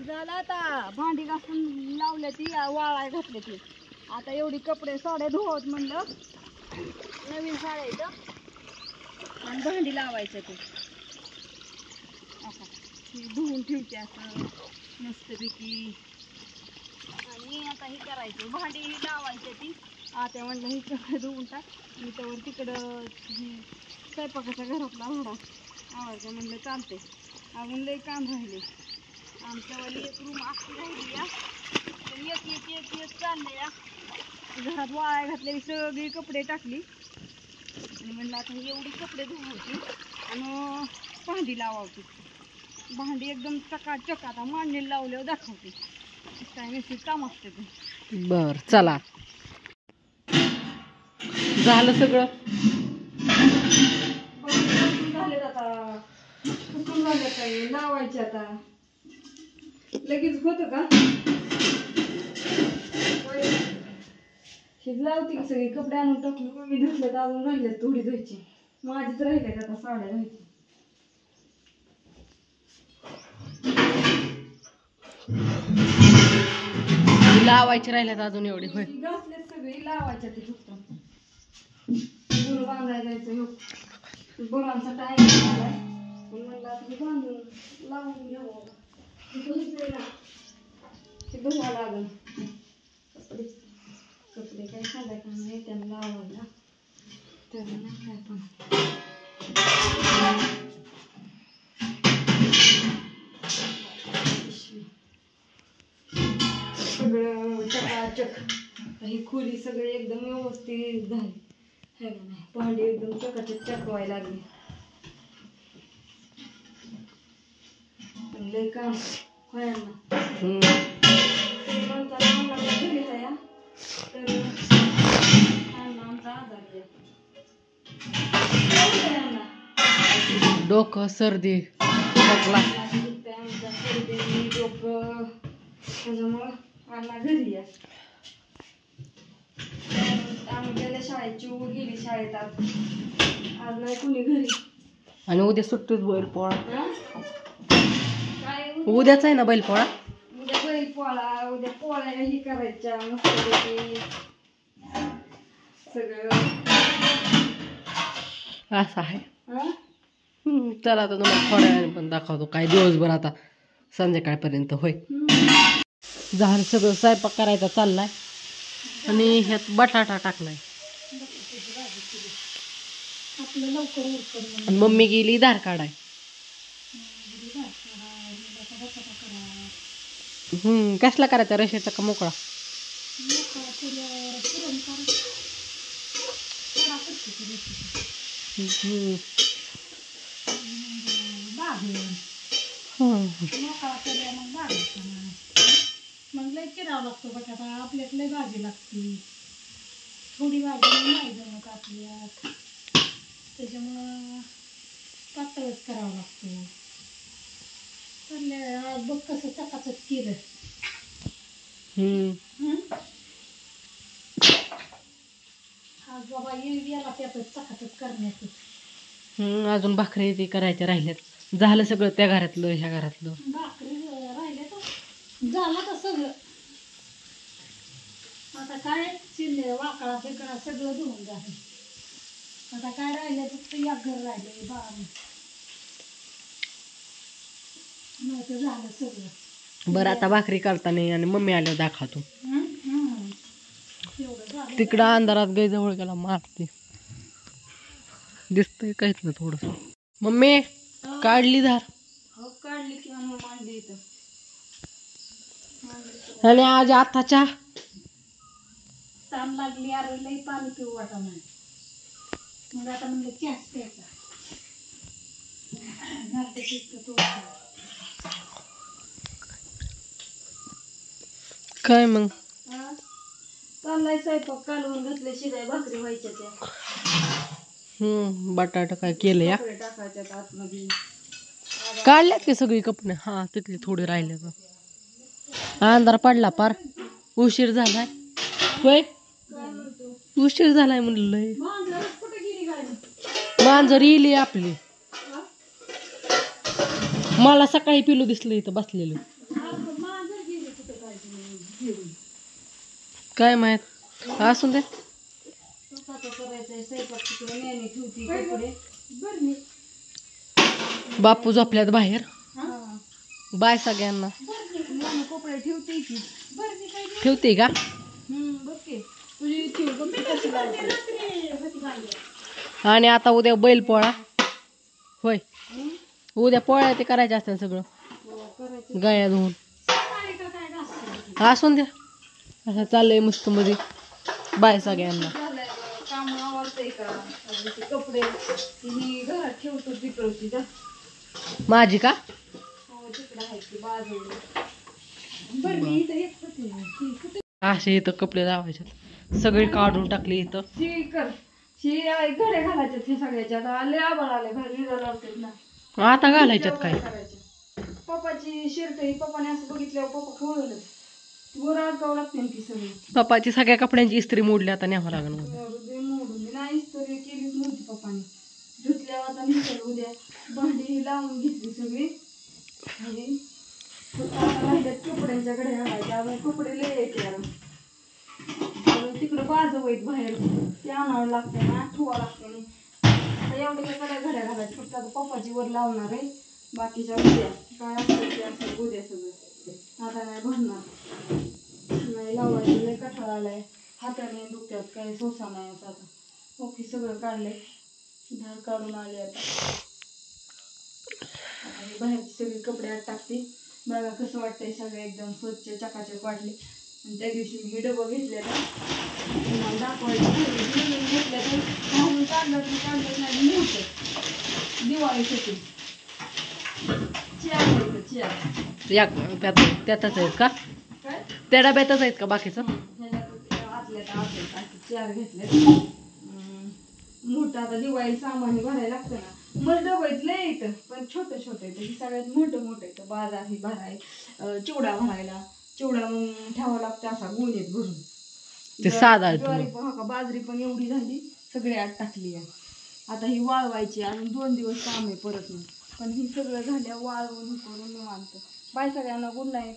झालं आता भांडी घासून लावल्या ती वाळाय घातली ती. आता एवढी कपडे साड्या धुवत म्हणलं नवीन साड्या इथं आणि भांडी लावायचं ते असं ती धुवून ठेवते असं मस्तपैकी. आणि आता हे करायचं भांडी लावायचं ती. आता म्हणलं ही कपडे धुवून टाक मी तर तिकडं स्वयंपाकाच्या घरातला भाडा आवाज म्हणलं चालते. अजून लई काम राहिले आमच्यावाली एक रूम अख्खी राहिली या तर एक एक एक एक चालले या. घरात वाळाय घातलेली सगळी कपडे टाकली आणि म्हणलं आता एवढी कपडे धुवायची आणि भांडी लावायची. भांडी एकदम चकाचक आता मांडणी लावल्यावर दाखवते काय नसते काम असते ते. बर चला झालं सगळं झाले आता कुठून झालं काय लावायचे आता लगेच होतं का लावते की सगळे कपडे आणून टाकले मी धुतले तर अजून राहिले थोडी धुवायची माझीच राहिले आता साड्या धुवायची. लावायचे राहिल्यात अजून एवढे होय घातले सगळी लावायच्या ते फक्त गुरु बांधायला जायचं गुरांचा टाइम झालाय म्हणलं आता बांधून लावून घ्यावं धुवा लागल कपडे कपडे काय सांगाय का नाही त्यांना लावायला त्याला नाही काय पण सगळं चकाचक ही खोली सगळे एकदम व्यवस्थित झाली है का नाही. भांडी एकदम चकाचक चकवायला लागली लय काम व्हायला घरी जाया तर आमचा आजार डोकं सर्दी खोकला आमचा सर्दी डोकं त्याच्यामुळं अण्णा घरी या. आम्ही गेल्या शाळेची गेली शाळेत आज नाही कुणी घरी आणि उद्या सुट्टीच बैल पोळा काय उद्याच आहे ना बैल पोळा. उद्या बैल पोळा उद्या पोळ्या ही करायच्या मस्तपैकी सगळं असं आहे. चला आता तुम्हाला थोड्या वेळाने पण दाखवतो काय दिवसभर आता संध्याकाळपर्यंत होय. झालं सगळं स्वयंपाक करायचा चाललाय आणि ह्यात बटाटा टाकलाय आणि मम्मी गेली धार काढाय. कसला करायचा रशाचा का मोकळा. मग लय चिरावं लागतो बटाटा आपल्यात लय भाजी लागते थोडी भाजी नाही जमत आपल्यात त्याच्यामुळं पातळच करावं लागतो. तर बघ कसं चकाचक केलं आज बाबा याला त्यातच चकाचक करण्याचं. अजून भाकरी ते करायच्या राहिल्यात. झालं सगळं त्या घरातलं ह्या घरातलं भाकरी राहिल्या तर झालं तर सगळं. आता काय चिल्ले वाकडा फेकडा सगळं धुवून झालं. आता काय राहिलं फक्त एक घर राहिले नाही तर झालं सगळं. बरं आता भाकरी करताना आणि मम्मी आल्यावर दाखवतो. एवढं झालं तिकडं अंधारात गाय जवळ गेला मारते दिसतंय काहीच ना थोडस. मम्मी काढली धार हो काढली किंवा मांडली इथं आणि आज आताच्या ताण लागली अरे लई पाणी पिऊ वाटा नाही मग आता म्हणलं चहाच प्यायचा काय मग चाललाय स्वयंपाक कालवून घातले शिजाय भाकरी व्हायच्या त्या बटाटा काय केलं या टाकायच्या आतमध्ये काढल्यात की सगळी कपडे. हा तिथले थोडे राहिले अंधार पडला पार उशीर झालाय होय उशीर झालाय म्हणलं. मांजर येईल आपली मला सकाळी पिलू दिसलं इथं बसलेलं ठेवून. काय माहित असून दे. स्वयंपाक करायचंय, स्वयंपाक तिकडे नेहमी ठेवती कपडे. बरं बापू झोपल्यात बाहेर. हा बाय सगळ्यांना. नेहमी कपडे ठेवते की. ठेवते का? बघ की तुझी ठेव बघ ती कशी लावते. आणि आता उद्या बैल पोळा होय. उद्या पोळ्या ते करायचे असतात सगळं करायचं गाया धुवून. सकाळी का काय नसतं. असून द्या. असं चाललंय मस्त मध्ये. बाय सगळ्यांना. झालंय काम आवडतंय का ते कपडे ही घरात ठेवतो तिकडची जा. माझी का? हो तिकडं आहे ती बाजूला. बरं मी इथं येत होते. असे इथं कपडे लावायचे सगळे काढून टाकले इथं. शी कर शी घड्या घालायच्या ती सगळ्याच्या. आता आले आबाळ आले घरी लावतात ना. आता घालायच्यात काय? पप्पाची शर्ट ही पप्पाने असं बघितल्यावर पप्पा खवळलं. वर अडकावं लागते ती सगळी. पप्पाची सगळ्या कपड्यांची इस्त्री मोडली आता न्यावं लागणार. मोडून नाही इस्त्री केलीच नव्हती पप्पाने. धुतल्यावर आता निघाल उद्या. भांडी लावून घेतली सगळी आणि राहिल्यात कपड्यांच्या घड्या घालायच्या. अजून कपडे लय येते तिकडं बाजवईत बाहेर ते आणावं लागते ना ठेवावं लागते नाही. एवढ्या कडे घड्या घालायच्या. फक्त आता पप्पाची वर लावणार आहे. बाकीच्या उद्या काय असतं ते असं उद्या सगळं. आता नाही भरणार नाही लावायचं. लय कठाळा आलाय हाताने दुखत्यात काही सोसा नाही आता. ओके सगळं काढलंय. धार काढून आले आता. आणि बाहेरची सगळी कपडे आत टाकते. बघा कसं वाटतंय सगळं एकदम स्वच्छ चकाचक वाटले. आणि त्या दिवशी मी डबं घेतलेला तुम्हाला दाखवायचं घेतलं तर घालून काढलं नाही नव्हतं दिवाळीसाठी. चेअर घ्यायचं चेअर. या त्यातच आहेत का? काय त्या डब्यातच आहेत का बाकीचं? आतल्या चेअर घेतले. मोठं आता दिवाळी सामान भरायला लागतं ना. मला डबं लय येतं पण छोटं छोटं येतं. ही सगळ्यात मोठं मोठं येतं. बाजार ही भराय चिवडा भरायला. चिवडा मग ठेवावा लागतं असा गोणीत भरून. ते साधा ज्वारी पण का बाजरी पण एवढी झाली सगळी आत टाकली आहे. आता ही वाळवायची आणि 2 दिवस काम आहे परत मग. पण ही सगळं झाल्या वाळवून करून निवांत. बाय सगळ्यांना गुड नाईट.